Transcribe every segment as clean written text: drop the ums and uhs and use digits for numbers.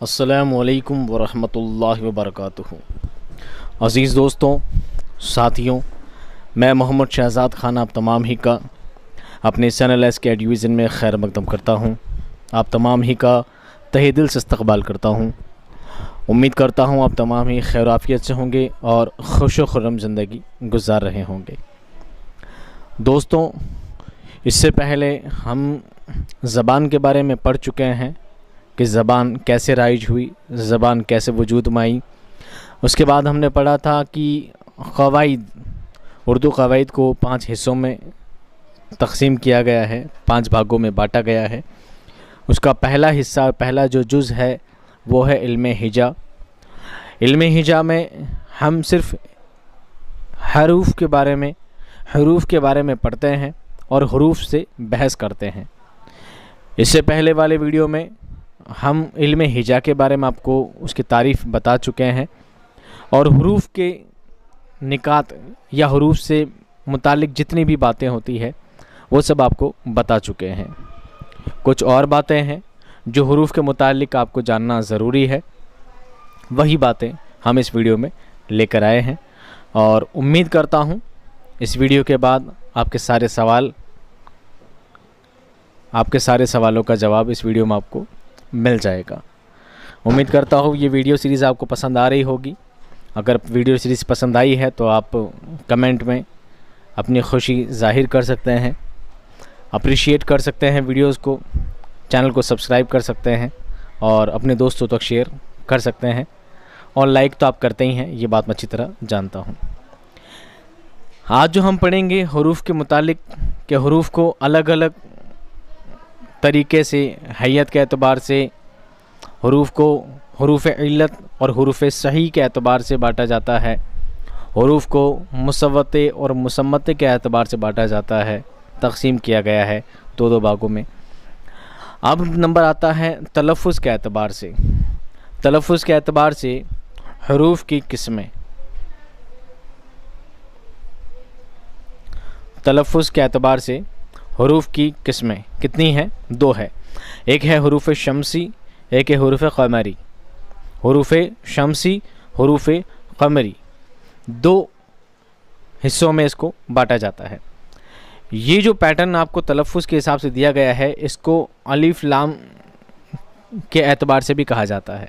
अस्सलामुअलैकुम वरहमतुल्लाहि वबरकातुहू। अज़ीज़ दोस्तों, साथियों, मैं मोहम्मद शहज़ाद खान आप तमाम ही का अपने चैनल एसके डिवीज़न में खैर मकदम करता हूँ। आप तमाम ही का तहे दिल से इस्तक़बाल करता हूँ। उम्मीद करता हूँ आप तमाम ही खैर आफ़ियत से होंगे और खुश व खुर्रम ज़िंदगी गुजार रहे होंगे। दोस्तों, इससे पहले हम ज़बान के बारे में पढ़ चुके हैं कि ज़बान कैसे राइज हुई, ज़बान कैसे वजूद में आई। उसके बाद हमने पढ़ा था कि क़वाइद, उर्दू क़वाइद को 5 हिस्सों में तक़सीम किया गया है, 5 भागों में बांटा गया है। उसका पहला हिस्सा, पहला जो जुज़ है वो है इल्मे हिजा। इल्मे हिजा में हम सिर्फ़ हरूफ के बारे में पढ़ते हैं और हुरूफ से बहस करते हैं। इससे पहले वाले वीडियो में हम इल्मे हिजा के बारे में आपको उसकी तारीफ़ बता चुके हैं और हुरूफ के निकात या हुरूफ से मुतालिक जितनी भी बातें होती है वो सब आपको बता चुके हैं। कुछ और बातें हैं जो हुरूफ के मुतालिक आपको जानना ज़रूरी है, वही बातें हम इस वीडियो में लेकर आए हैं और उम्मीद करता हूँ इस वीडियो के बाद आपके सारे सवालों का जवाब इस वीडियो में आपको मिल जाएगा। उम्मीद करता हूँ ये वीडियो सीरीज़ आपको पसंद आ रही होगी। अगर वीडियो सीरीज़ पसंद आई है तो आप कमेंट में अपनी खुशी ज़ाहिर कर सकते हैं, अप्रिशिएट कर सकते हैं वीडियोस को, चैनल को सब्सक्राइब कर सकते हैं और अपने दोस्तों तक शेयर कर सकते हैं और लाइक तो आप करते ही हैं, ये बात मैं अच्छी तरह जानता हूँ। आज जो हम पढ़ेंगे हुरूफ के मुतालिक कि हुरूफ को अलग अलग तरीके से, हैयत के एतबार से हुरूफ को हुरूफ इल्लत और हुरूफ सही के एतबार से बांटा जाता है। हुरूफ को मुसव्वते और मुसम्मते के एतबार से बांटा जाता है, तक़सीम किया गया है 2 भागों में। अब नंबर आता है तलफ़्फ़ुज़ के एतबार से। तलफ़्फ़ुज़ के एतबार से हुरूफ की किस्में। तलफ़्फ़ुज़ के एतबार से हुरूफ की किस्में कितनी हैं? 2 है। एक है हुरूफ शम्सी, एक है हुरूफ क़मरी। हुरूफ शम्सी, हुरूफ क़मरी, 2 हिस्सों में इसको बांटा जाता है। ये जो पैटर्न आपको तलफ़्फ़ुज़ के हिसाब से दिया गया है, इसको अलिफ लाम के एतबार से भी कहा जाता है।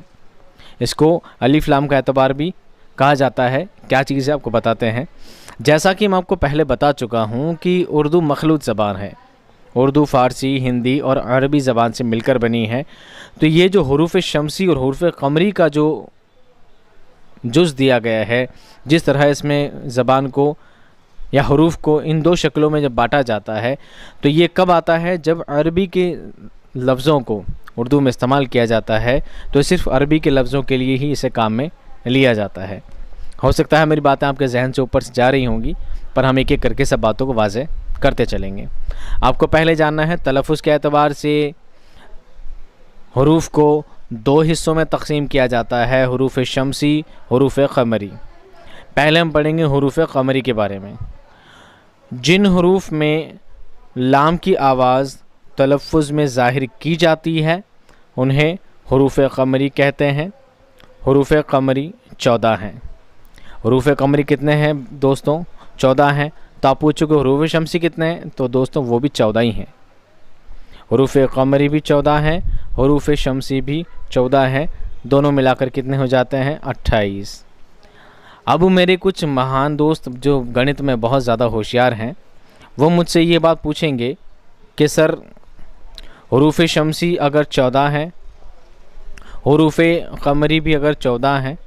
इसको अलिफ लाम का एतबार भी कहा जाता है। क्या चीज़ है आपको बताते हैं। जैसा कि मैं आपको पहले बता चुका हूँ कि उर्दू मखलूत ज़बान है। उर्दू, फ़ारसी, हिंदी और अरबी ज़बान से मिलकर बनी है। तो ये जो हुरूफ शम्सी और हुरूफ क़मरी का जो जुज़ दिया गया है, जिस तरह इसमें ज़बान को या हुरूफ को इन 2 शक्लों में जब बांटा जाता है, तो ये कब आता है? जब अरबी के लफ्ज़ों को उर्दू में इस्तेमाल किया जाता है तो सिर्फ़ अरबी के लफ्ज़ों के लिए ही इसे काम में लिया जाता है। हो सकता है मेरी बातें आपके जहन से ऊपर से जा रही होंगी, पर हम एक एक करके सब बातों को वाज़ेह करते चलेंगे। आपको पहले जानना है तलफ़्फ़ुज़ के एतबार से हुरूफ को 2 हिस्सों में तक़सीम किया जाता है, हुरूफ शम्सी, हुरूफ क़मरी। पहले हम पढ़ेंगे हुरूफ क़मरी के बारे में। जिन हुरूफ में लाम की आवाज़ तलफ़्फ़ुज़ में ज़ाहिर की जाती है उन्हें हुरूफ क़मरी कहते हैं। हुरूफ क़मरी 14 हैं। हुरूफ क़मरी कितने हैं दोस्तों? 14 हैं। तो आप पूछोगे हुरूफ शम्सी कितने हैं? तो दोस्तों वो भी 14 ही हैं। हुरूफ क़मरी भी 14 हैं, हुरूफ शम्सी भी 14 हैं। दोनों मिलाकर कितने हो जाते हैं? 28। अब मेरे कुछ महान दोस्त जो गणित में बहुत ज़्यादा होशियार हैं, वो मुझसे ये बात पूछेंगे कि सर हुरूफ शम्सी अगर 14 हैं, हुरूफ क़मरी भी अगर 14 हैं,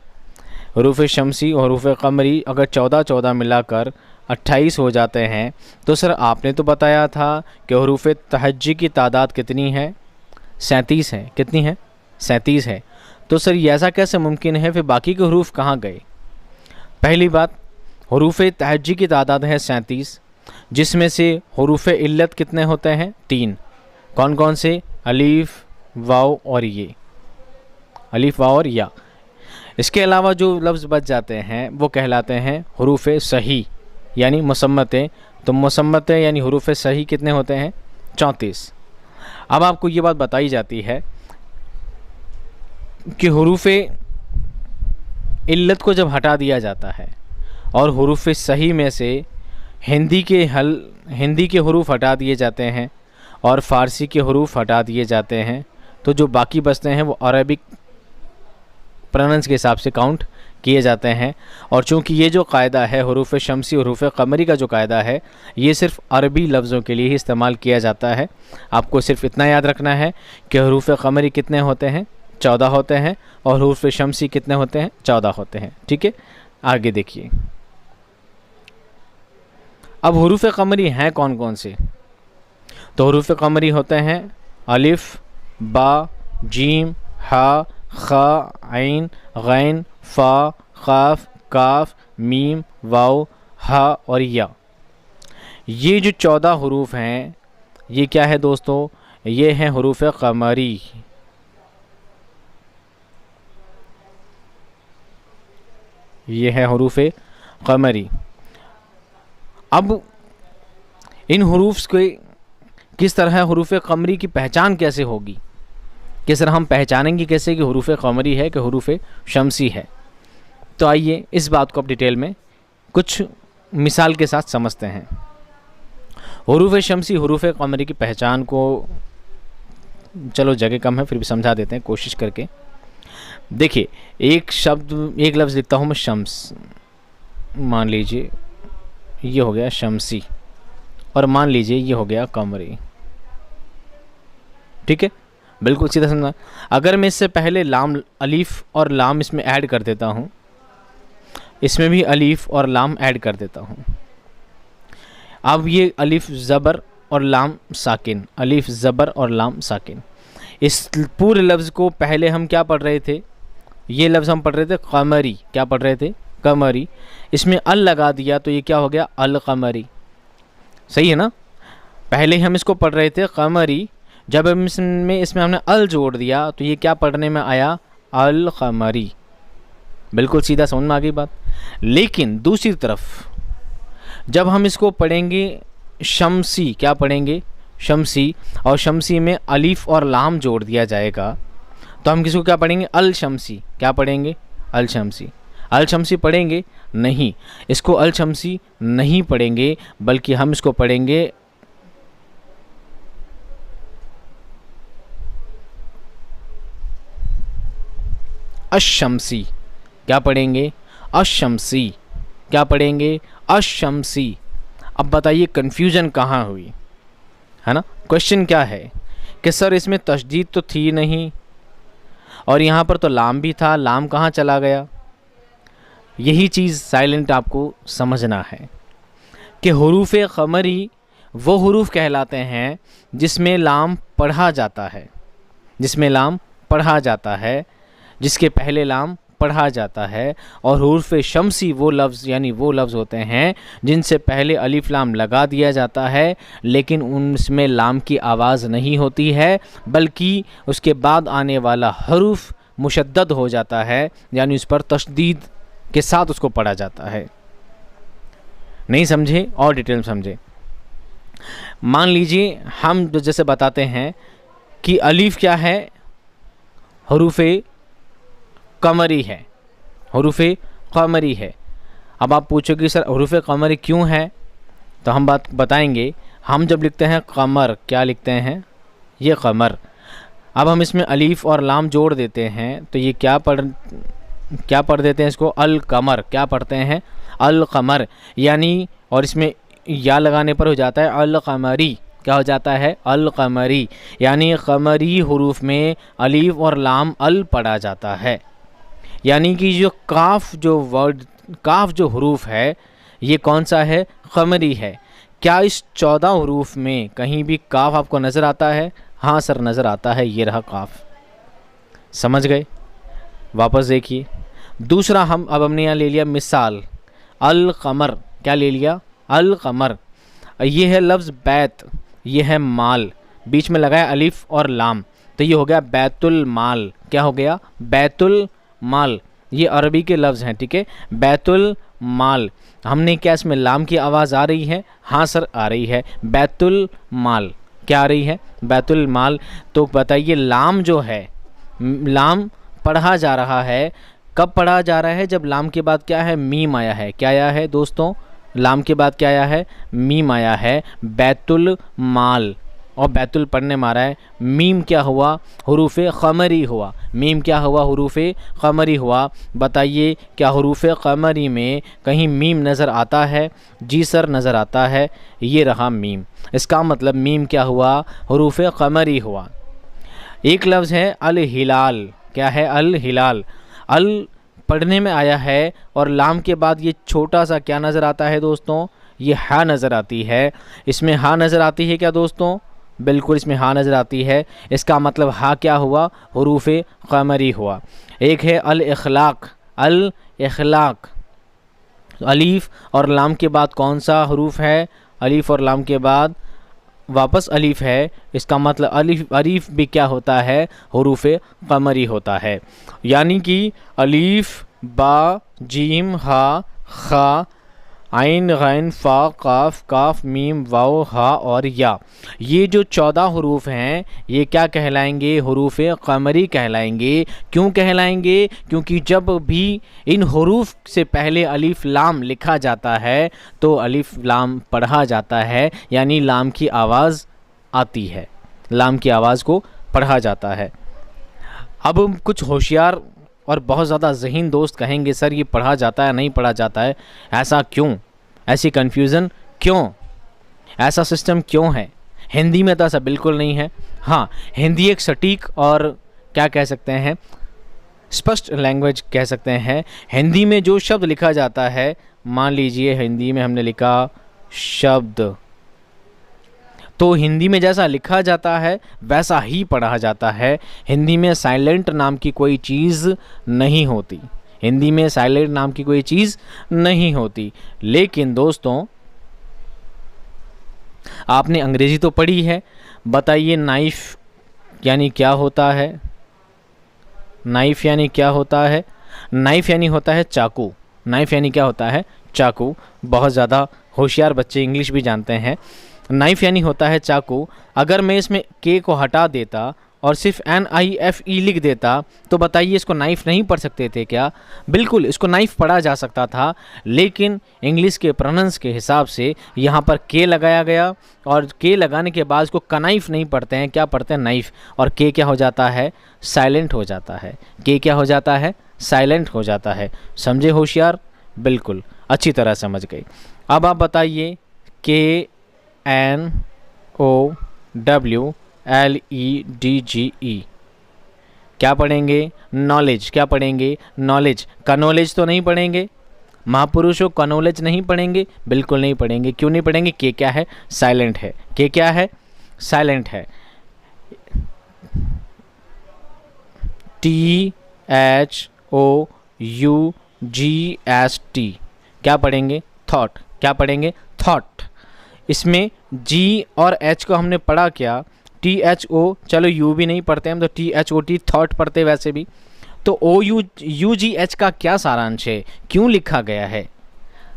हुरूफ शम्सी और हुरूफ क़मरी अगर 14 मिलाकर 28 हो जाते हैं, तो सर आपने तो बताया था कि हुरूफ तहज्जी की तादाद कितनी है? 37 है। कितनी है? 37 है। तो सर ये ऐसा कैसे मुमकिन है? फिर बाकी के हुरूफ कहाँ गए? पहली बात, हुरूफ तहज्जी की तादाद है 37, जिसमें से हुरूफ इल्लत कितने होते हैं? 3। कौन कौन से? अलीफ, वाव और ये। अलीफ, वाव और या। इसके अलावा जो लफ्ज़ बच जाते हैं वो कहलाते हैं हुरूफ सही यानी मुसम्मते। तो मुसम्मते यानी हुरूफ सही कितने होते हैं? 34। अब आपको ये बात बताई जाती है कि हुरूफ इल्लत को जब हटा दिया जाता है और हुरूफ सही में से हिंदी के हुरूफ हटा दिए जाते हैं और फ़ारसी के हुरूफ हटा दिए जाते हैं, तो जो बाकी बचते हैं वो अरबिक प्रोनाउंस के हिसाब से काउंट किए जाते हैं। और चूंकि ये जो कायदा है हुरूफ शमसी हुरूफ क़मरी का जो कायदा है, ये सिर्फ़ अरबी लफ्ज़ों के लिए ही इस्तेमाल किया जाता है। आपको सिर्फ इतना याद रखना है कि हुरूफ क़मरी कितने होते हैं, 14 होते हैं, और हुरूफ शमसी कितने होते हैं, 14 होते हैं। ठीक है, आगे देखिए। अब हुरूफ क़मरी हैं कौन कौन से? तो हुरूफ क़मरी होते हैं अलिफ, बा, जीम, हा, खा, आइन, गैन, फ़ा, क़ाफ, काफ, मीम, वाव, हा और या। ये जो 14 हुरूफ हैं, ये क्या है दोस्तों? ये हैं हुरूफ क़मरी। ये है हुरूफ क़मरी। अब इन हुरूफ के किस तरह हुरूफ क़मरी की पहचान कैसे होगी, किस तरह हम पहचानेंगे कैसे कि हुरूफ क़मरी है कि हुरूफ शमसी है? तो आइए इस बात को अब डिटेल में कुछ मिसाल के साथ समझते हैं। हुरूफ शमसी हुरूफ क़मरी की पहचान को, चलो जगह कम है फिर भी समझा देते हैं कोशिश करके। देखिए, एक लफ्ज़ लिखता हूँ मैं शम्स, मान लीजिए ये हो गया शमसी, और मान लीजिए ये हो गया क़मरी। ठीक है, बिल्कुल सीधा समझना। अगर मैं इससे पहले लाम, अलीफ़ और लाम इसमें ऐड कर देता हूँ, इसमें भी अलीफ़ और लाम ऐड कर देता हूँ। अब ये अलीफ़ ज़बर और लाम साकिन, अलीफ़ ज़बर और लाम साकिन, इस पूरे लफ्ज़ को पहले हम क्या पढ़ रहे थे? ये लफ्ज़ हम पढ़ रहे थे क़मरी। क्या पढ़ रहे थे? क़मरी। इसमें अल लगा दिया तो ये क्या हो गया? अल क़मरी। सही है ना? पहले हम इसको पढ़ रहे थे क़मरी, जब हम इसमें हमने अल जोड़ दिया तो ये क्या पढ़ने में आया? अल क़मरी। बिल्कुल सीधा समझ में आ गई बात। लेकिन दूसरी तरफ जब हम इसको पढ़ेंगे शमसी, क्या पढ़ेंगे? शमसी, और शमसी में अलीफ़ और लाम जोड़ दिया जाएगा तो हम किसको क्या पढ़ेंगे? अल शमसी। क्या पढ़ेंगे? अल शमसी। अल शमसी पढ़ेंगे? नहीं, इसको अल शमसी नहीं पढ़ेंगे, बल्कि हम इसको पढ़ेंगे अशमसी। क्या पढ़ेंगे? अशमसी। क्या पढ़ेंगे? अशमसी। अब बताइए कन्फ्यूजन कहाँ हुई, है ना? क्वेश्चन क्या है कि सर इसमें तशदीद तो थी नहीं और यहाँ पर तो लाम भी था, लाम कहाँ चला गया? यही चीज़ साइलेंट आपको समझना है कि हुरूफ क़मरी वो हुरूफ कहलाते हैं जिसमें लाम पढ़ा जाता है, जिसमें लाम पढ़ा जाता है, जिसके पहले लाम पढ़ा जाता है। और हुरूफ शमसी वो लफ्ज़, यानी वो लफ्ज़ होते हैं जिनसे पहले अलिफ लाम लगा दिया जाता है, लेकिन उनमें लाम की आवाज़ नहीं होती है, बल्कि उसके बाद आने वाला हरूफ मुशद्दद हो जाता है, यानी उस पर तशदीद के साथ उसको पढ़ा जाता है। नहीं समझे? और डिटेल में समझे। मान लीजिए हम जैसे बताते हैं कि अलीफ क्या है? हुरूफ क़मरी है, हुरूफ क़मरी है। अब आप पूछोगे सर हुरूफ क़मरी क्यों है? तो हम बात बताएंगे। हम जब लिखते हैं क़मर, क्या लिखते हैं? ये क़मर। अब हम इसमें अलीफ़ और लाम जोड़ देते हैं तो ये क्या पढ़ देते हैं इसको? अल क़मर। क्या पढ़ते हैं? अल क़मर। यानी, और इसमें या लगाने पर हो जाता है अल क़मरी। क्या हो जाता है? अल क़मरी। यानी क़मरी हुरूफ में अलीफ़ और लाम अल पढ़ा जाता है। यानी कि जो काफ, जो वर्ड काफ जो हुरूफ है, ये कौन सा है? क़मरी है। क्या इस 14 हुरूफ में कहीं भी काफ आपको नज़र आता है? हाँ सर नज़र आता है, ये रहा काफ। समझ गए? वापस देखिए। दूसरा अब हमने यहाँ ले लिया मिसाल, अल क़मर। क्या ले लिया? अल क़मर। ये है लफ्ज़ बैत, ये है माल, बीच में लगाया अलिफ़ और लाम, तो ये हो गया बैतुल माल। क्या हो गया? बैतुल माल। ये अरबी के लफ्ज़ हैं, ठीक है? बैतुल माल। हमने क्या इसमें लाम की आवाज़ आ रही है? हाँ सर आ रही है। बैतुल माल। क्या आ रही है? बैतुल माल। तो बताइए लाम जो है, लाम पढ़ा जा रहा है। कब पढ़ा जा रहा है? जब लाम के बाद क्या है? मीम आया है। क्या आया है दोस्तों? लाम के बाद क्या आया है? मीम आया है। बैतुल माल, और बैतुल पढ़ने मारा है। मीम क्या हुआ? हरूफ क़मरी हुआ। मीम क्या हुआ? हरूफ क़मरी हुआ। बताइए क्या हरूफ क़मरी में कहीं मीम नज़र आता है? जी सर, नज़र आता है। ये रहा मीम। इसका मतलब मीम क्या हुआ? हरूफ क़मरी हुआ। एक लफ्ज़ है अल हिलाल। क्या है? अल हिलाल। अल पढ़ने में आया है और लाम के बाद ये छोटा सा क्या नज़र आता है दोस्तों? ये हा नज़र आती है। इसमें हा नज़र आती है क्या दोस्तों? बिल्कुल, इसमें हा नज़र आती है। इसका मतलब हा क्या हुआ? हरूफ क़मरी हुआ। एक है अल इख़लाक़। अल इख़लाक़, अलीफ़ और लाम के बाद कौन सा हरूफ है? अलीफ़ और लाम के बाद वापस अलीफ़ है। इसका मतलब अलीफ़ भी क्या होता है? हरूफ क़मरी होता है। यानी कि अलीफ़, बा, जीम, हा, खा, आइन, गैन, फ़ा, काफ, काफ, मीम, वाव, हा और या, ये जो 14 हरूफ हैं ये क्या कहलाएंगे? हरूफ क़मरी कहलाएंगे। क्यों कहलाएंगे? क्योंकि जब भी इन हरूफ से पहले अलिफ लाम लिखा जाता है तो अलिफ लाम पढ़ा जाता है, यानी लाम की आवाज़ आती है, लाम की आवाज़ को पढ़ा जाता है। अब कुछ होशियार और बहुत ज़्यादा ज़हीन दोस्त कहेंगे सर ये पढ़ा जाता है, नहीं पढ़ा जाता है, ऐसा क्यों? ऐसी कन्फ्यूज़न क्यों? ऐसा सिस्टम क्यों है? हिंदी में तो ऐसा बिल्कुल नहीं है। हाँ, हिंदी एक सटीक और क्या कह सकते हैं, स्पष्ट लैंग्वेज कह सकते हैं। हिंदी में जो शब्द लिखा जाता है, मान लीजिए हिंदी में हमने लिखा शब्द, तो हिंदी में जैसा लिखा जाता है वैसा ही पढ़ा जाता है। हिंदी में साइलेंट नाम की कोई चीज़ नहीं होती। हिंदी में साइलेंट नाम की कोई चीज़ नहीं होती। लेकिन दोस्तों आपने अंग्रेज़ी तो पढ़ी है, बताइए नाइफ यानी क्या होता है? नाइफ यानी क्या होता है? नाइफ यानी होता है चाकू। नाइफ यानी क्या होता है? चाकू। बहुत ज़्यादा होशियार बच्चे इंग्लिश भी जानते हैं। नाइफ यानी होता है चाकू। अगर मैं इसमें के को हटा देता और सिर्फ NIFE लिख देता तो बताइए इसको नाइफ़ नहीं पढ़ सकते थे क्या? बिल्कुल, इसको नाइफ़ पढ़ा जा सकता था, लेकिन इंग्लिश के प्रोनाउंस के हिसाब से यहाँ पर के लगाया गया और के लगाने के बाद इसको कनाइफ नहीं पढ़ते हैं, क्या पढ़ते हैं? नाइफ़। और के क्या हो जाता है? साइलेंट हो जाता है। के क्या हो जाता है? साइलेंट हो जाता है। समझे होशियार? बिल्कुल, अच्छी तरह समझ गए। अब आप बताइए KNOWLEDGE क्या पढ़ेंगे? नॉलेज। क्या पढ़ेंगे? नॉलेज। का नॉलेज तो नहीं पढ़ेंगे, महापुरुषों का नॉलेज नहीं पढ़ेंगे, बिल्कुल नहीं पढ़ेंगे। क्यों नहीं पढ़ेंगे? के क्या है? साइलेंट है। के क्या है? साइलेंट है। THOUGHT क्या पढ़ेंगे? थॉट। क्या पढ़ेंगे? थॉट। इसमें जी और एच को हमने पढ़ा क्या? THO, चलो यू भी नहीं पढ़ते हम तो THOT थॉट पढ़ते वैसे भी। तो OUGH का क्या सारांश है? क्यों लिखा गया है?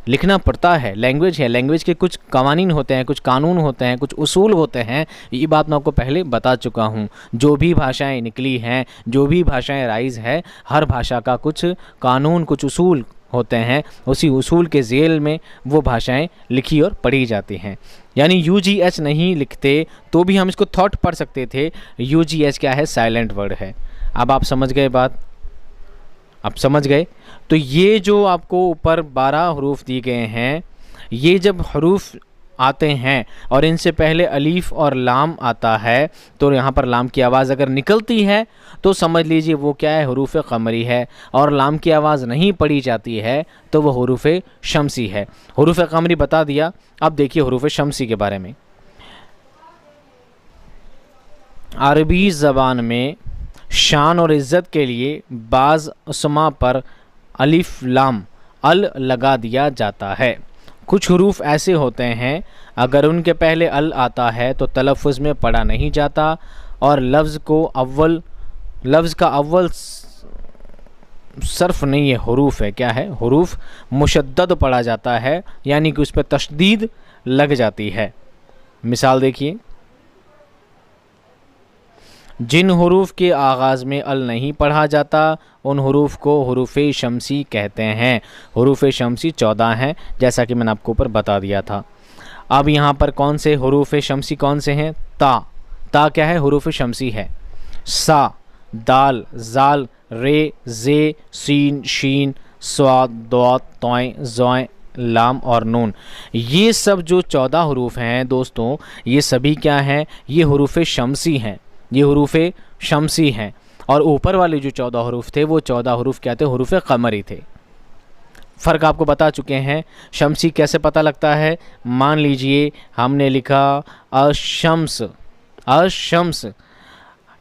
लिखना पड़ता है, लैंग्वेज है, लैंग्वेज के कुछ कवानीन होते हैं, कुछ कानून होते हैं, कुछ उसूल होते हैं। ये बात मैं आपको पहले बता चुका हूँ। जो भी भाषाएं निकली हैं, जो भी भाषाएं राइज है, हर भाषा का कुछ कानून, कुछ उसूल होते हैं। उसी उसूल के ज़ेल में वो भाषाएं लिखी और पढ़ी जाती हैं। यानी UGH नहीं लिखते तो भी हम इसको थॉट पढ़ सकते थे। UGH क्या है? साइलेंट वर्ड है। अब आप समझ गए बात? आप समझ गए? तो ये जो आपको ऊपर 12 हरूफ दिए गए हैं, ये जब हरूफ आते हैं और इनसे पहले अलीफ और लाम आता है तो यहाँ पर लाम की आवाज़ अगर निकलती है तो समझ लीजिए वो क्या है? हरूफ क़मरी है। और लाम की आवाज़ नहीं पढ़ी जाती है तो वो हरूफ शमसी है। हरूफ क़मरी बता दिया। अब देखिए हरूफ शमसी के बारे में। अरबी ज़बान में शान और इज़्ज़त के लिए बाज़ अस्मा पर अलिफ लाम अल लगा दिया जाता है। कुछ हरूफ ऐसे होते हैं अगर उनके पहले अल आता है तो तलफ़ुज़ में पढ़ा नहीं जाता और लफ्ज़ का अव्वल सर्फ नहीं है, हरूफ है। क्या है? हरूफ मुशद्दद पढ़ा जाता है, यानी कि उस पर तशदीद लग जाती है। मिसाल देखिए, जिन हरूफ के आगाज़ में अल नहीं पढ़ा जाता उन हरूफ को हरूफ शमसी कहते हैं। हरूफ शमसी 14 हैं, जैसा कि मैंने आपको ऊपर बता दिया था। अब यहाँ पर कौन से हरूफ शमसी कौन से हैं? ता क्या है? हरूफ शमसी है। सा, दाल, जाल, रे, जे, सीन, शीन, स्वाद, दौत, तोय, ज़ोय, लाम और नून। ये सब जो 14 हरूफ हैं दोस्तों, ये सभी क्या हैं? ये हरूफ शमसी हैं, ये हरूफ शमसी हैं। और ऊपर वाले जो 14 हरूफ थे वो 14 हरूफ क्या थे? हरूफ क़मरी थे। फ़र्क आपको बता चुके हैं। शमसी कैसे पता लगता है? मान लीजिए हमने लिखा अशम्स, अशम्स,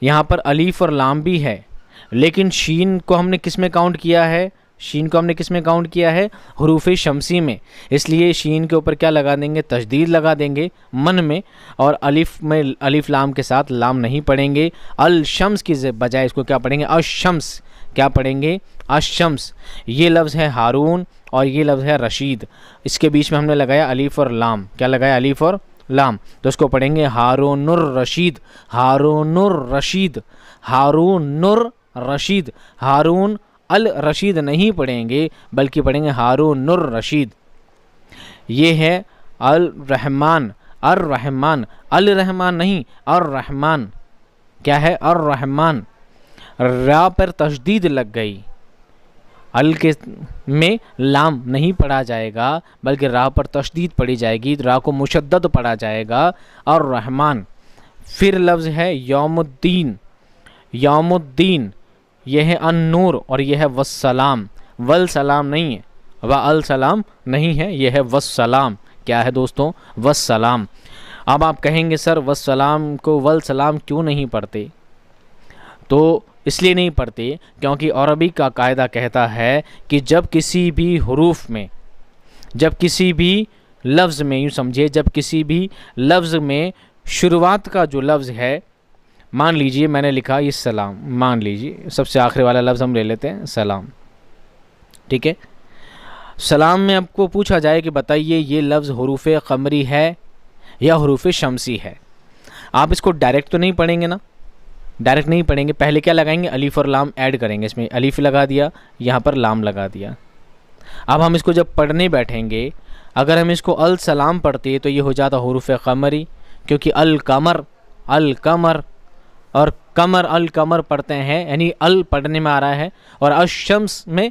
यहाँ पर अलीफ और लाम भी है, लेकिन शीन को हमने किस में काउंट किया है? शीन को हमने किस में काउंट किया है? हरूफ शमसी में। इसलिए शीन के ऊपर क्या लगा देंगे? तशदीद लगा देंगे मन में, और अलिफ में अलिफ लाम के साथ लाम नहीं पढ़ेंगे। अल शम्स की बजाय इसको क्या पढ़ेंगे? अशम्स। क्या पढ़ेंगे? अशम्स। ये लफ्ज़ है हारून और ये लफ्ज़ है रशीद। इसके बीच में हमने लगाया अलिफ और लाम। क्या लगाया? अलिफ और लाम। तो इसको पढ़ेंगे हारूनुर रशीद, हारूनुर रशीद, हारूनुर रशीद। हारून अल रशीद नहीं पढ़ेंगे, बल्कि पढ़ेंगे हारूनुर रशीद। ये है अल रहमान, अर रहमान, अल रहमान नहीं, अर रहमान। क्या है? अर रहमान। रा पर तशदीद लग गई, अल के में लाम नहीं पढ़ा जाएगा, बल्कि रा पर तशदीद पढ़ी जाएगी, रा को मुशद्दद पढ़ा जाएगा। और रहमान। फिर लफ्ज़ है यौमुद्दीन, यौमुद्दीन। यह है अन-नूर और यह है वस्सलाम। वल सलाम नहीं है, व अल सलाम नहीं है, यह है वस्सलाम। क्या है दोस्तों? वस्सलाम। अब आप कहेंगे सर वस्सलाम को वल सलाम क्यों नहीं पढ़ते? तो इसलिए नहीं पढ़ते क्योंकि अरबी का कायदा कहता है कि जब किसी भी हुरूफ में, जब किसी भी लफ्ज़ में, यूँ समझिए, जब किसी भी लफ्ज़ में शुरुआत का जो लफ्ज़ है, मान लीजिए मैंने लिखा ये सलाम, मान लीजिए सबसे आखिरी वाला लफ्ज़ हम ले लेते हैं सलाम, ठीक है। सलाम में आपको पूछा जाए कि बताइए ये लफ्ज़ हुरूफ क़मरी है या हुरूफ शमसी है, आप इसको डायरेक्ट तो नहीं पढ़ेंगे ना, डायरेक्ट नहीं पढ़ेंगे। पहले क्या लगाएंगे? अलीफ़ और लाम ऐड करेंगे, इसमें अलीफ़ लगा दिया, यहाँ पर लाम लगा दिया। अब हम इसको जब पढ़ने बैठेंगे, अगर हम इसको अल सलाम पढ़ते तो ये हो जाता हुरूफ क़मरी, क्योंकि अल कमर, अल कमर और कमर, अल कमर पढ़ते हैं, यानी अल पढ़ने में आ रहा है, और अशम्स में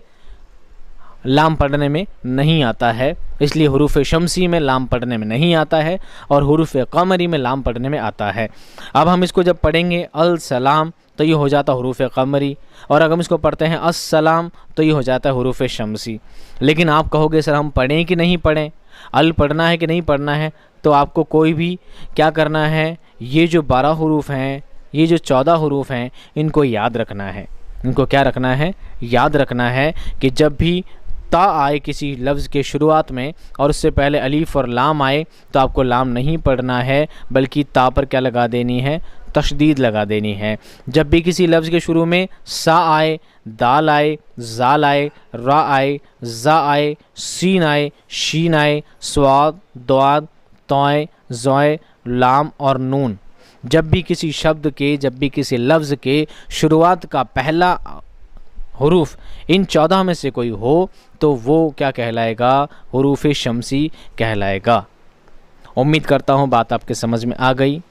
लाम पढ़ने में नहीं आता है, इसलिए हुरूफ शमसी में लाम पढ़ने में नहीं आता है और हुरूफ क़मरी में लाम पढ़ने में आता है। अब हम इसको जब पढ़ेंगे अल सलाम तो ये हो जाता हुरूफ क़मरी, और अगर हम इसको पढ़ते हैं अस्सलाम तो ये हो जाता है हुरूफ शमसी। लेकिन आप कहोगे सर हम पढ़ें कि नहीं पढ़ें, अल पढ़ना है कि नहीं पढ़ना है, तो आपको कोई भी क्या करना है, ये जो 12 हुरूफ हैं, ये जो 14 हुरूफ हैं, इनको याद रखना है। इनको क्या रखना है? याद रखना है कि जब भी ता आए किसी लफ्ज़ के शुरुआत में और उससे पहले अलीफ़ और लाम आए तो आपको लाम नहीं पढ़ना है, बल्कि ता पर क्या लगा देनी है? तशदीद लगा देनी है। जब भी किसी लफ्ज़ के शुरू में सा आए, दाल आए, जाल आए, रा आए, जा आए, सीन आए, शीन आए, स्वाद, द्वाद, तोय, ज़ोय, लाम और नून, जब भी किसी शब्द के, जब भी किसी लफ्ज़ के शुरुआत का पहला हुरूफ इन 14 में से कोई हो तो वो क्या कहलाएगा? हुरूफ शमसी कहलाएगा। उम्मीद करता हूँ बात आपके समझ में आ गई।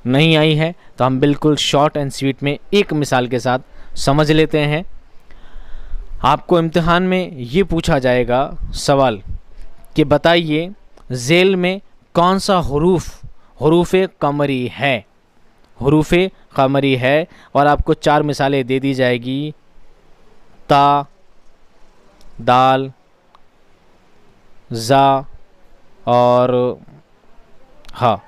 नहीं आई है तो हम बिल्कुल शॉर्ट एंड स्वीट में एक मिसाल के साथ समझ लेते हैं। आपको इम्तिहान में ये पूछा जाएगा सवाल कि बताइए ज़ेल में कौन सा हुरूफ क़मरी है, हुरूफ क़मरी है, और आपको 4 मिसालें दे दी जाएगी, ता, दाल, जा और हा।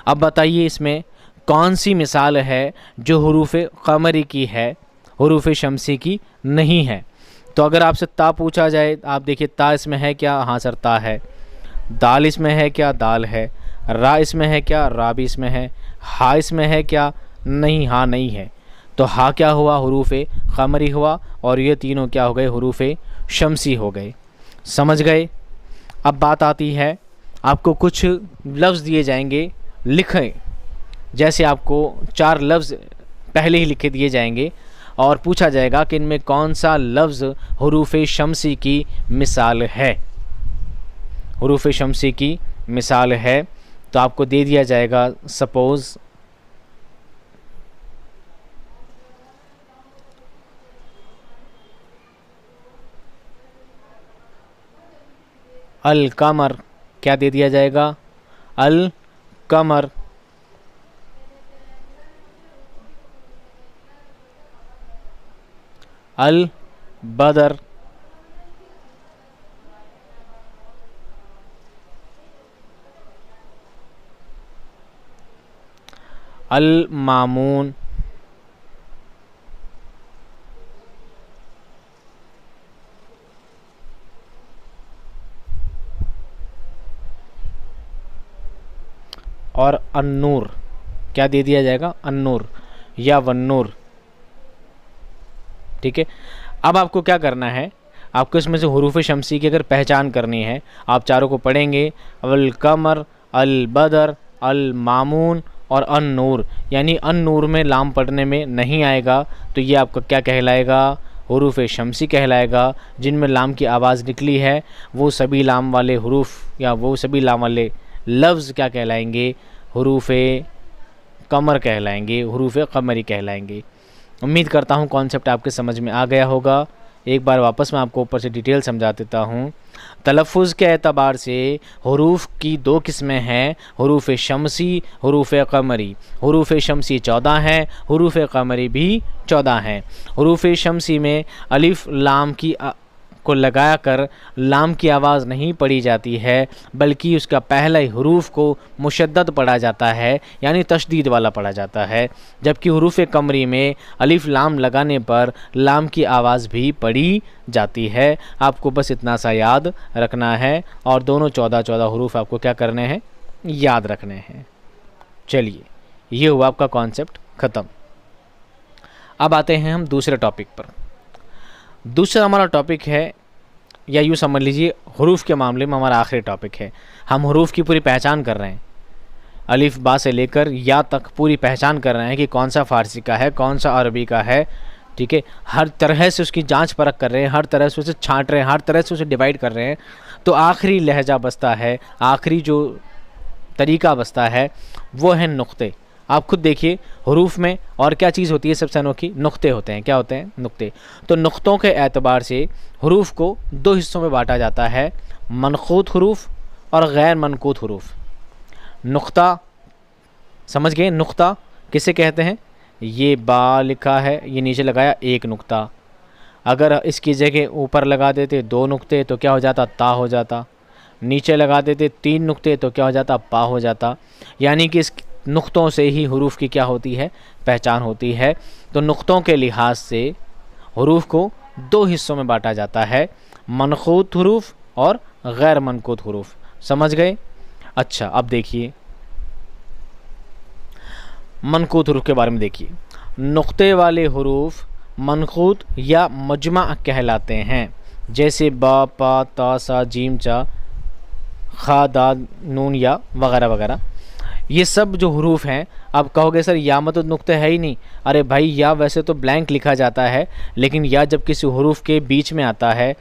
अब बताइए इसमें कौन सी मिसाल है जो हुरूफ क़मरी की है, हुरूफ शमसी की नहीं है। तो अगर आपसे ता पूछा जाए, आप देखिए ता इसमें है क्या? हाँ सर ता है। दाल इसमें है क्या? दाल है। रा इसमें है क्या? रा भी इसमें है। हा इसमें है क्या? नहीं, हाँ नहीं है। तो हा क्या हुआ? हुरूफ क़मरी हुआ, और ये तीनों क्या हो गए? हुरूफ शमसी हो गए। समझ गए? अब बात आती है, आपको कुछ लफ्ज़ दिए जाएंगे, लिखें। जैसे आपको 4 लफ्ज़ पहले ही लिखे दिए जाएंगे और पूछा जाएगा कि इनमें कौन सा लफ्ज़ हुरूफ शमसी की मिसाल है, हुरूफ शमसी की मिसाल है। तो आपको दे दिया जाएगा सपोज़ अल कमर, क्या दे दिया जाएगा? अल कमर। अल बदर, अल मामून, और अन्नूर, क्या दे दिया जाएगा? अन्नूर या वन्नूर। ठीक है, अब आपको क्या करना है, आपको इसमें से हुरूफ शमसी की अगर पहचान करनी है, आप चारों को पढ़ेंगे, अल कमर, अल बदर, अल मामून और अन्नूर। यानी अन्नूर में लाम पढ़ने में नहीं आएगा तो ये आपका क्या कहलाएगा? हुरूफ शमसी कहलाएगा। जिनमें लाम की आवाज़ निकली है वो सभी लाम वाले हुरूफ या वो सभी लाम वाले लफ्ज़ क्या कहलाएंगे? हुरूफ कमर कहलाएंगे, हुरूफ कमरी कहलाएंगे। उम्मीद करता हूँ कॉन्सेप्ट आपके समझ में आ गया होगा। एक बार वापस मैं आपको ऊपर से डिटेल समझा देता हूँ। तलफ़ुज़ के एतबार से हुरूफ की दो किस्में हैं, हुरूफ शमसी, हुरूफ कमरी। हुरूफ शमसी 14 हैं, हुरूफ कमरी भी 14 हैं। हुरूफ शमसी में अलिफ लाम की को लगाया कर लाम की आवाज़ नहीं पढ़ी जाती है, बल्कि उसका पहला ही हुरूफ को मुशद्दद पढ़ा जाता है, यानी तशदीद वाला पढ़ा जाता है। जबकि हुरूफ कमरी में अलिफ लाम लगाने पर लाम की आवाज़ भी पढ़ी जाती है। आपको बस इतना सा याद रखना है और दोनों 14 हुरूफ आपको क्या करने हैं? याद रखने हैं। चलिए, ये हुआ आपका कॉन्सेप्ट ख़त्म। अब आते हैं हम दूसरे टॉपिक पर। दूसरा हमारा टॉपिक है, या यूँ समझ लीजिए हुरूफ के मामले में हमारा आखिरी टॉपिक है। हम हुरूफ की पूरी पहचान कर रहे हैं, अलिफ बा से लेकर या तक पूरी पहचान कर रहे हैं कि कौन सा फ़ारसी का है, कौन सा अरबी का है। ठीक है, हर तरह से उसकी जांच परख कर रहे हैं, हर तरह से उसे छांट रहे हैं, हर तरह से उसे डिवाइड कर रहे हैं। तो आखिरी लहजा बसता है, आखिरी जो तरीका बसता है वो है नुक्ते। आप खुद देखिए, हुरूफ में और क्या चीज़ होती है सबसे अनोखी? नुक्ते होते हैं। क्या होते हैं? नुक्ते। तो नुक्तों के एतबार से हुरूफ को दो हिस्सों में बांटा जाता है, मनक़ूत हुरूफ और गैर मनक़ूत हुरूफ। नुक्ता समझ गए? नुक्ता किसे कहते हैं? ये बा लिखा है, ये नीचे लगाया एक नुक्ता, अगर इसकी जगह ऊपर लगा देते 2 नुक्ते तो क्या हो जाता? ता हो जाता। नीचे लगा देते 3 नुक्ते तो क्या हो जाता? पा हो जाता। यानी कि इस नुक्तों से ही हुरूफ की क्या होती है? पहचान होती है। तो नुक्तों के लिहाज से हुरूफ को 2 हिस्सों में बांटा जाता है, मनक़ूत हुरूफ और गैर मनक़ूत हुरूफ। समझ गए? अच्छा, अब देखिए मनक़ूत हुरूफ के बारे में। देखिए, नुक्ते वाले हुरूफ मनक़ूत या मजमा कहलाते हैं, जैसे बा, पा, ता, सा, जीम, चा, खा, दाद, नून या वगैरह वगैरह। ये सब जो हुरूफ हैं, अब कहोगे सर या में तो नुक्ते है ही नहीं। अरे भाई, या वैसे तो ब्लैंक लिखा जाता है, लेकिन या जब किसी हुरूफ के बीच में आता है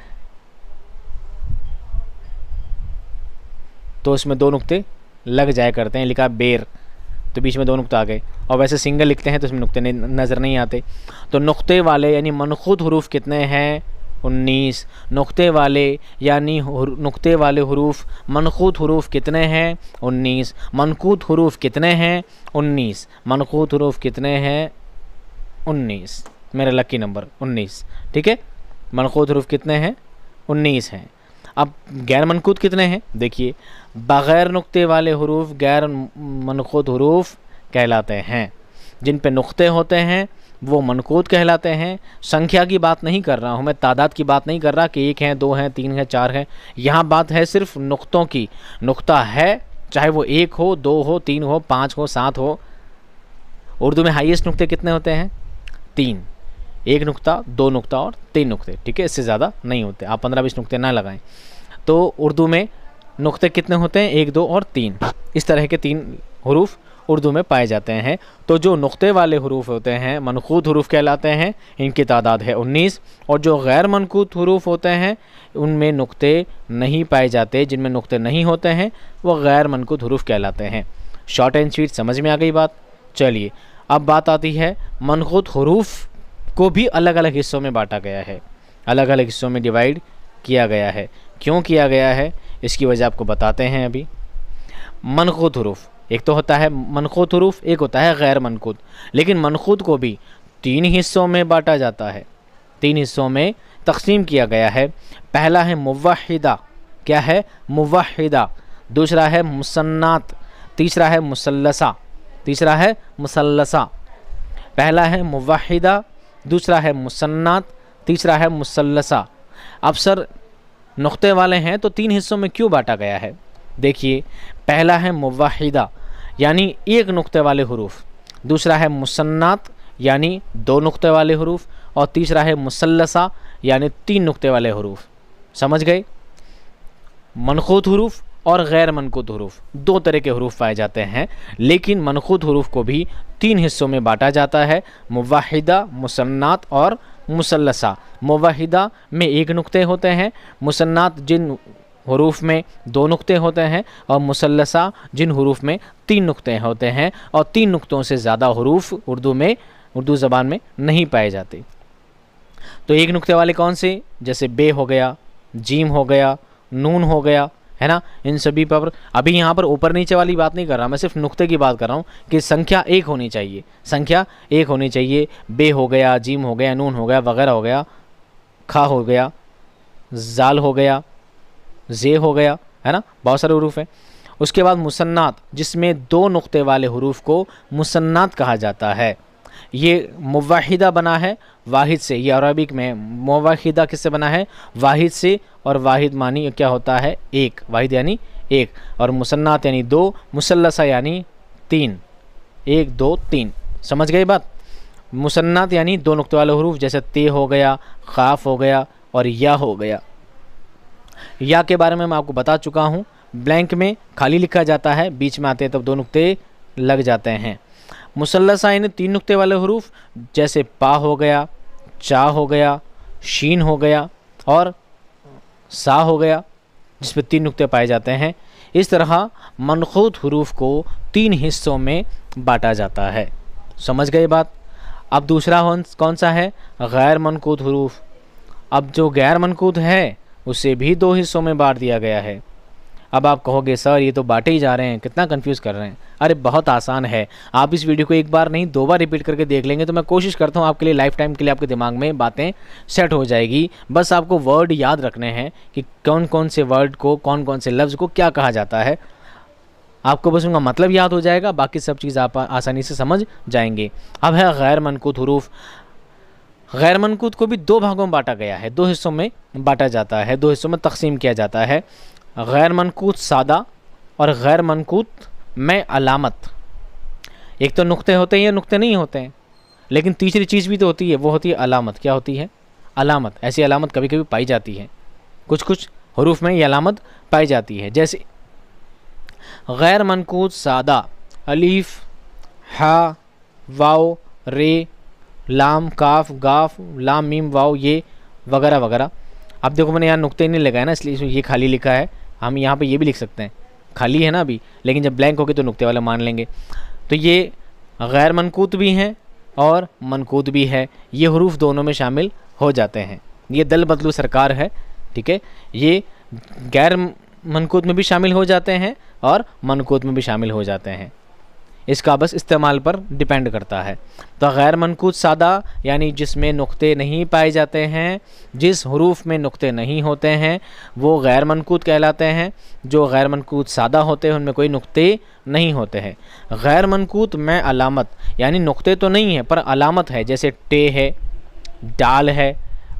तो उसमें 2 नुक्ते लग जाया करते हैं। लिखा बेर तो बीच में 2 नुक्ते आ गए, और वैसे सिंगल लिखते हैं तो उसमें नुक्ते नज़र नहीं आते। तो नुक्ते वाले यानी मनक़ूत हुरूफ कितने हैं? 19। नुक्ते वाले यानी नुक्ते वाले हुरूफ मनक़ूत हुरूफ कितने हैं? 19। मनक़ूत हुरूफ कितने हैं? 19। मनक़ूत हुरूफ कितने हैं? 19। मेरा लकी नंबर 19। ठीक है, मनक़ूत हुरूफ कितने हैं? 19 हैं। अब गैर मनक़ूत कितने हैं? देखिए, बग़ैर नुक्ते वाले हुरूफ गैर मनक़ूत हुरूफ कहलाते हैं। जिन पे नुक्ते होते हैं वो मनक़ूत कहलाते हैं। संख्या की बात नहीं कर रहा हूँ मैं, तादाद की बात नहीं कर रहा कि 1 है, 2 हैं, 3 हैं, 4 हैं। यहाँ बात है सिर्फ नुक्तों की। नुक्ता है चाहे वो 1 हो, 2 हो, 3 हो, 5 हो, 7 हो। उर्दू में हाईएस्ट नुक्ते कितने होते हैं? 3। 1 नुक्ता, 2 नुक्ता और 3 नुक्ते। ठीक है, इससे ज़्यादा नहीं होते। आप 15-20 नुक्ते ना लगाएं। तो उर्दू में नुक्ते कितने होते हैं? 1, 2 और 3। इस तरह के 3 हुरूफ उर्दू में पाए जाते हैं। तो जो नुक्ते वाले हरूफ होते हैं मनक़ूत हरूफ कहलाते हैं, इनकी तादाद है 19। और जो गैर मनक़ूत हरूफ होते हैं उनमें नुक्ते नहीं पाए जाते, जिनमें नुक्ते नहीं होते हैं वो गैर मनक़ूत हरूफ कहलाते हैं। शॉर्ट एंड स्वीट समझ में आ गई बात। चलिए अब बात आती है मनक़ूत हरूफ को भी अलग अलग हिस्सों में बांटा गया है, अलग अलग हिस्सों में डिवाइड किया गया है। क्यों किया गया है इसकी वजह आपको बताते हैं अभी। मनक़ूत हरूफ, एक तो होता है मनक़ूत हरूफ, एक होता है गैर मनक़ूत। लेकिन मनक़ूत को भी 3 हिस्सों में बांटा जाता है, 3 हिस्सों में तक़सीम किया गया है। पहला है मुवहिदा, क्या है मुवहिदा। दूसरा है मुसन्नात, तीसरा है मुसल्लसा, तीसरा है मुसल्लसा। पहला है मुवहिदा, दूसरा है मुसन्नात, तीसरा है मुसल्लसा। अब सर नुक्ते वाले हैं तो 3 हिस्सों में क्यों बांटा गया है? देखिए पहला है मुवहिदा यानी 1 नुक्ते वाले हरूफ, दूसरा है मुसन्नात यानी 2 नुक्ते वाले हरूफ, और तीसरा है मुसल्लसा यानी 3 नुक्ते वाले हरूफ। समझ गए? मनक़ूत हरूफ और गैर मनक़ूत हरूफ 2 तरह के हरूफ पाए जाते हैं, लेकिन मनक़ूत हरूफ को भी 3 हिस्सों में बांटा जाता है, मुवहिदा, मुसन्नात और मुसल्लसा। मुवहिदा में 1 नुक्ते होते हैं, मुसन्नात जिन हरूफ में 2 नुक्ते होते हैं, और मुसल्लसा जिन हरूफ में 3 नुक्ते होते हैं, और 3 नुक्तों से ज़्यादा हरूफ उर्दू ज़बान में नहीं पाए जाते। तो 1 नुक्ते वाले कौन से? जैसे बे हो गया, जीम हो गया, नून हो गया, है ना। इन सभी पर अभी यहाँ पर ऊपर नीचे वाली बात नहीं कर रहा, मैं सिर्फ नुक्ते की बात कर रहा हूँ कि संख्या 1 होनी चाहिए, संख्या 1 होनी चाहिए। बे हो गया, जीम हो गया, नून हो गया, वगैरह हो गया, खा हो गया, जाल हो गया, जे हो गया, है ना, बहुत सारे हरूफ हैं। उसके बाद मुसन्नात, जिसमें 2 नुक्ते वाले हरूफ को मुसन्नात कहा जाता है। ये मुवहिदा बना है वाहिद से, ये अरबिक में मुवहिदा किससे बना है? वाहिद से, और वाहिद मानी क्या होता है? 1, वाहिद यानी 1, और मुसन्नात यानी 2, मुसल्लसा यानी 3, 1 2 3। समझ गई बात? मुसन्नात यानी 2 नुक्ते वाले हरूफ, जैसे ते हो गया, ख़ाफ हो गया और या हो गया। या के बारे में मैं आपको बता चुका हूँ, ब्लैंक में खाली लिखा जाता है, बीच में आते हैं तब 2 नुक्ते लग जाते हैं। मुसल्लसा यानी 3 नुक्ते वाले हरूफ, जैसे पा हो गया, चा हो गया, शीन हो गया और सा हो गया, जिस पे 3 नुक्ते पाए जाते हैं। इस तरह मनक़ूत हरूफ को 3 हिस्सों में बांटा जाता है। समझ गए बात? अब दूसरा कौन सा है? गैर मनक़ूत हरूफ। अब जो गैर मनक़ूत है उसे भी 2 हिस्सों में बांट दिया गया है। अब आप कहोगे सर ये तो बांटे ही जा रहे हैं, कितना कंफ्यूज कर रहे हैं। अरे बहुत आसान है, आप इस वीडियो को 1 बार नहीं 2 बार रिपीट करके देख लेंगे तो मैं कोशिश करता हूँ आपके लिए लाइफ टाइम के लिए आपके दिमाग में बातें सेट हो जाएगी। बस आपको वर्ड याद रखने हैं कि कौन कौन से वर्ड को, कौन कौन से लफ्ज़ को क्या कहा जाता है। आपको बस उनका मतलब याद हो जाएगा, बाकी सब चीज़ आप आसानी से समझ जाएंगे। अब है गैर मनक़ूत हरूफ। गैर मनक़ूत को भी 2 भागों में बांटा गया है, 2 हिस्सों में बांटा जाता है, 2 हिस्सों में तक़सीम किया जाता है। गैर मनक़ूत सादा और गैर मनक़ूत में अलामत। एक तो नुक्ते होते हैं या नुक्ते नहीं होते हैं, लेकिन तीसरी चीज़ भी तो होती है, वो होती है अलामत। क्या होती है? अलामत। ऐसी अलामत कभी कभी पाई जाती है, कुछ कुछ हरूफ में ये अलामत पाई जाती है। जैसे गैर मनक़ूत सादा, अलीफ, हा, वाव, रे, लाम, काफ, गाफ, लाम, मीम, वाव, ये वगैरह वगैरह। अब देखो मैंने यहाँ नुक्ते नहीं लगाया ना, इसलिए इसमें ये खाली लिखा है। हम यहाँ पे ये भी लिख सकते हैं, खाली है ना अभी, लेकिन जब ब्लैंक होगी तो नुक्ते वाला मान लेंगे। तो ये गैर मनक़ूत भी हैं और मनक़ूत भी है, ये हरूफ दोनों में शामिल हो जाते हैं। ये दल बदलू सरकार है, ठीक है। ये गैर मनक़ूत में भी शामिल हो जाते हैं और मनक़ूत में भी शामिल हो जाते हैं, इसका बस इस्तेमाल पर डिपेंड करता है। तो गैर मनक़ूत सादा यानी जिसमें नुक्ते नहीं पाए जाते हैं, जिस हरूफ में नुक्ते नहीं होते हैं वो गैर मनक़ूत कहलाते हैं। जो गैर मनक़ूत सादा होते हैं उनमें कोई नुक्ते नहीं होते हैं। गैर मनक़ूत में अलामत यानी नुक्ते तो नहीं है पर अलामत है, जैसे टे है, डाल है,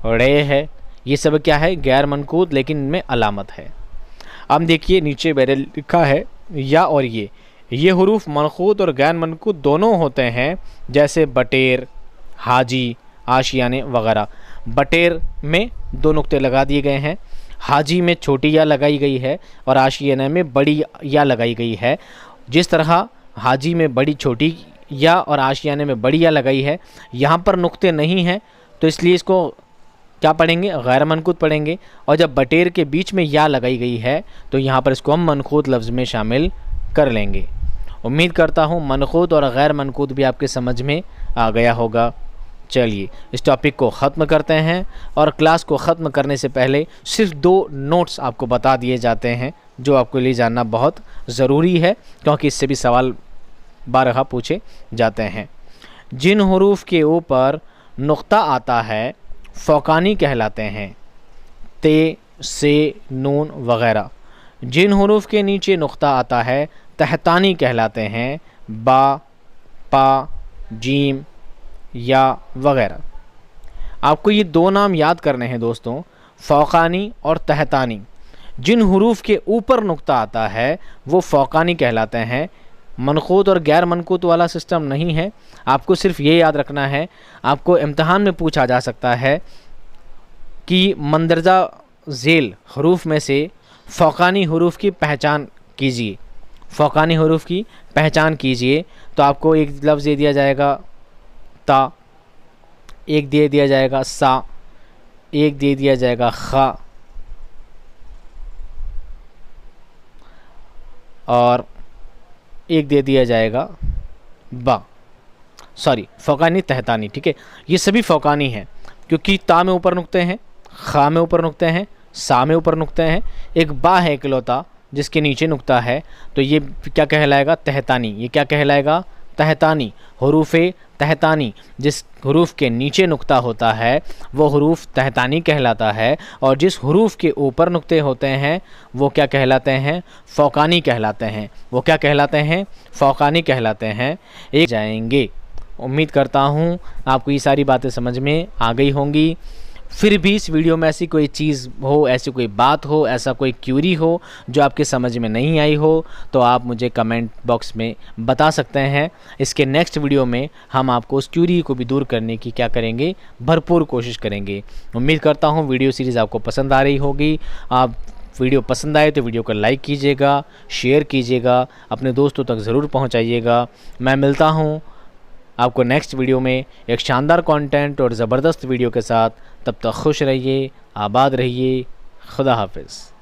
रे है, ये सब क्या है? गैर मनक़ूत, लेकिन इनमें अलामत है। अब देखिए नीचे मेरे लिखा है या और ये हरूफ मनक़ूत और गैर मनक़ूत दोनों होते हैं, जैसे बटेर, हाजी, आशियाने वगैरह। बटेर में 2 नुक्ते लगा दिए गए हैं, हाजी में छोटी या लगाई गई है और आशियाने में बड़ी या लगाई गई है। जिस तरह हाजी में बड़ी छोटी या और आशियाने में बड़ी या लगाई है। यहाँ पर नुक्ते नहीं हैं तो इसलिए इसको क्या पढ़ेंगे, गैर मनकूत पढ़ेंगे। और जब बटेर के बीच में या लगाई गई है तो यहाँ पर इसको हम मनकूत लफ्ज़ में शामिल कर लेंगे। उम्मीद करता हूँ मनकूत और गैर मनकूत भी आपके समझ में आ गया होगा। चलिए इस टॉपिक को ख़त्म करते हैं और क्लास को ख़त्म करने से पहले सिर्फ 2 नोट्स आपको बता दिए जाते हैं जो आपके लिए जानना बहुत ज़रूरी है, क्योंकि इससे भी सवाल बारहा पूछे जाते हैं। जिन हुरूफ के ऊपर नुक्ता आता है फ़ौक़ानी कहलाते हैं, ते, से, नून वग़ैरह। जिन हुरूफ के नीचे नुक्ता आता है तहतानी कहलाते हैं, बा, पा, जीम, या वग़ैरह। आपको ये 2 नाम याद करने हैं दोस्तों, फ़ौक़ानी और तहतानी। जिन हुरूफ के ऊपर नुक्ता आता है वो फ़ौक़ानी कहलाते हैं। मनकूत और गैर मनकूत वाला सिस्टम नहीं है, आपको सिर्फ ये याद रखना है। आपको इम्तहान में पूछा जा सकता है कि मंदरजा झेल हरूफ में से फ़ौक़ानी हरूफ की पहचान कीजिए, फ़ौक़ानी हरूफ की पहचान कीजिए। तो आपको एक लफ्ज़ दे दिया जाएगा ता, एक दे दिया जाएगा सा, एक दे दिया जाएगा खा और एक दे दिया जाएगा बा। सॉरी, फ़ौक़ानी तहतानी, ठीक है। ये सभी फ़ौक़ानी हैं क्योंकि ता में ऊपर नुक्ते हैं, खा में ऊपर नुक्ते हैं, सा में ऊपर नुक्ते हैं, एक बा है इकलौता जिसके नीचे नुक्ता है, तो ये क्या कहलाएगा, तहतानी। ये क्या कहलाएगा, तहतानी। हुरूफ़े तहतानी, जिस हुरूफ के नीचे नुक्ता होता है वो हुरूफ तहतानी कहलाता है, और जिस हुरूफ के ऊपर नुक्ते होते हैं वो क्या कहलाते हैं, फ़ौक़ानी कहलाते हैं। वो क्या कहलाते हैं, फ़ौक़ानी कहलाते हैं। एक जाएंगे। उम्मीद करता हूँ आपको ये सारी बातें समझ में आ गई होंगी। फिर भी इस वीडियो में ऐसी कोई चीज़ हो, ऐसी कोई बात हो, ऐसा कोई क्यूरी हो जो आपके समझ में नहीं आई हो तो आप मुझे कमेंट बॉक्स में बता सकते हैं। इसके नेक्स्ट वीडियो में हम आपको उस क्यूरी को भी दूर करने की क्या करेंगे, भरपूर कोशिश करेंगे। उम्मीद करता हूँ वीडियो सीरीज़ आपको पसंद आ रही होगी। आप वीडियो पसंद आए तो वीडियो को लाइक कीजिएगा, शेयर कीजिएगा, अपने दोस्तों तक ज़रूर पहुँचाइएगा। मैं मिलता हूँ आपको नेक्स्ट वीडियो में एक शानदार कंटेंट और ज़बरदस्त वीडियो के साथ। तब तक खुश रहिए, आबाद रहिए। खुदा हाफिज़।